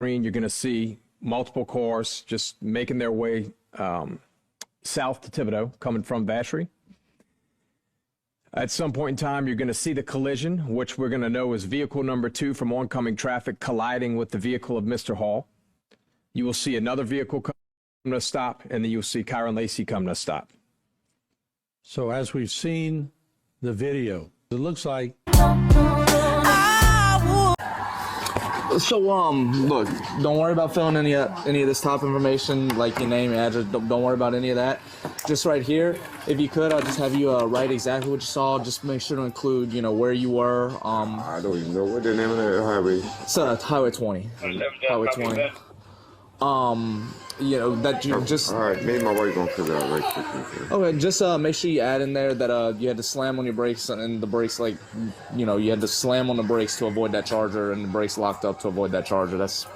You're going to see multiple cars just making their way south to Thibodaux, coming from Vacherie. At some point in time, you're going to see the collision, which we're going to know is vehicle number 2 from oncoming traffic colliding with the vehicle of Mr. Hall. You will see another vehicle come to a stop, and then you'll see Kyren Lacy come to a stop. So as we've seen the video, it looks like... So, look, don't worry about filling any of this top information, like your name, your address. Don't worry about any of that. Just right here, if you could, I'll just have you write exactly what you saw. Just make sure to include, you know, where you were. I don't even know what the name of that highway. It's Highway 20. Highway 20. You know, that you just... All right, maybe my wife gonna figure out right quick. Okay, just make sure you add in there that you had to slam on your brakes, and the brakes, like, you know, you had to slam on the brakes to avoid that charger, and the brakes locked up to avoid that charger. That's...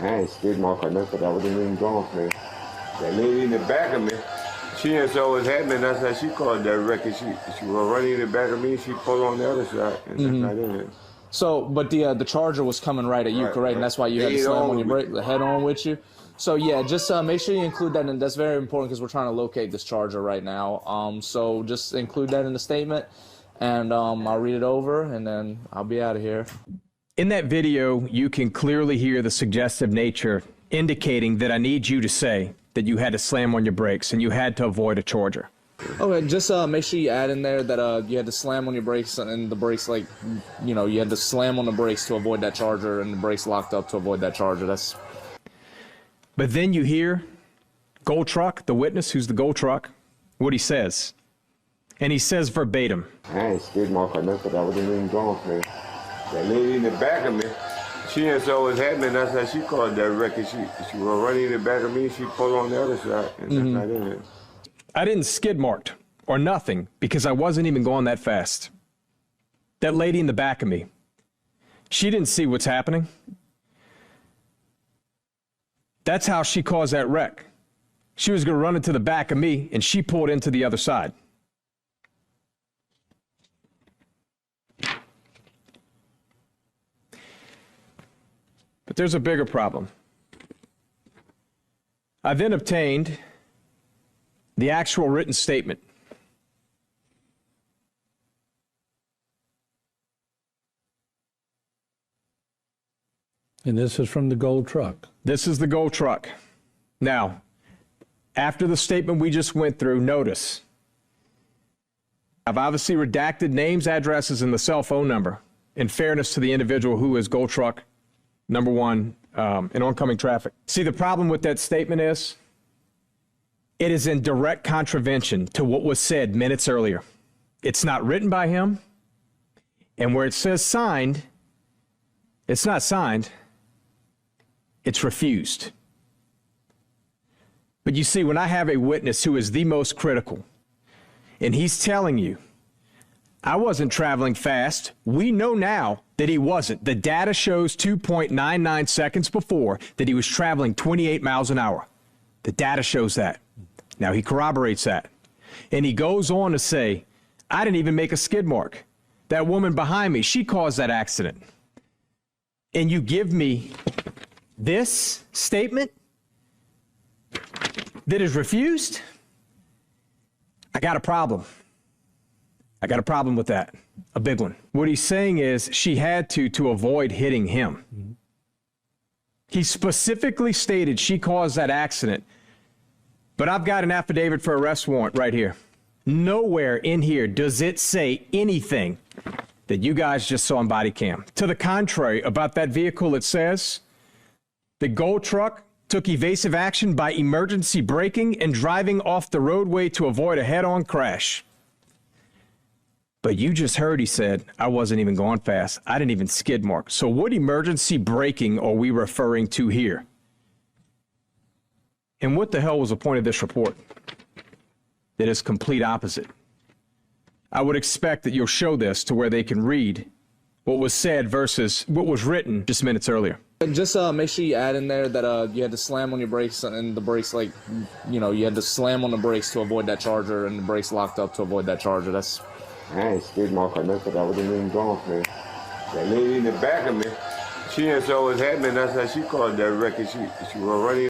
I ain't skid mark or nothing, but I wasn't even going for it. That lady in the back of me, she didn't saw what was happening. That's how she called that wreck. She was running in the back of me, she pulled on the other side, and that's not in it. So, but the charger was coming right at you, correct? Right. And that's why you had to slam on your brake, the head on with you. So yeah, just make sure you include that, and that's very important because we're trying to locate this charger right now. So just include that in the statement, and I'll read it over, and then I'll be out of here. In that video, you can clearly hear the suggestive nature indicating that I need you to say that you had to slam on your brakes and you had to avoid a charger. Okay, just make sure you add in there that you had to slam on your brakes, and the brakes, like, you know, you had to slam on the brakes to avoid that charger, and the brakes locked up to avoid that charger. That's... But then you hear Gold Truck, the witness, who's the Gold Truck, what he says. And he says verbatim. I ain't skid mark or nothing, but I wasn't even going for it. That lady in the back of me, she didn't saw what was happening. That's how she called that wreck. She was running in the back of me, she pulled on the other side, and that's not in it. I didn't skid marked or nothing because I wasn't even going that fast. That lady in the back of me, she didn't see what's happening. That's how she caused that wreck. She was going to run into the back of me, and she pulled into the other side. But there's a bigger problem. I then obtained the actual written statement. And this is from the Gold Truck. This is the Gold Truck. Now, after the statement we just went through, notice, I've obviously redacted names, addresses, and the cell phone number in fairness to the individual who is Gold Truck number 1 in oncoming traffic. See, the problem with that statement is it is in direct contravention to what was said minutes earlier. It's not written by him, and where it says signed, it's not signed. It's refused. But you see, when I have a witness who is the most critical, and he's telling you, I wasn't traveling fast. We know now that he wasn't. The data shows 2.99 seconds before that he was traveling 28 miles an hour. The data shows that. Now he corroborates that. And he goes on to say, I didn't even make a skid mark. That woman behind me, she caused that accident. And you give me this statement that is refused? I got a problem. I got a problem with that, a big one. What he's saying is she had to avoid hitting him. He specifically stated she caused that accident, but I've got an affidavit for arrest warrant right here. Nowhere in here does it say anything that you guys just saw on body cam. To the contrary, about that vehicle, it says the Gold Truck took evasive action by emergency braking and driving off the roadway to avoid a head-on crash. But you just heard he said, I wasn't even going fast. I didn't even skid mark. So what emergency braking are we referring to here? And what the hell was the point of this report? That is complete opposite. I would expect that you'll show this to where they can read what was said versus what was written just minutes earlier. Just make sure you add in there that you had to slam on your brakes, and the brakes, like, you know, you had to slam on the brakes to avoid that charger, and the brakes locked up to avoid that charger. That's... I ain't skid mark or nothing, but I wasn't even going for it. That lady in the back of me, she She didn't saw what's happening. That's how she called that record. She was running.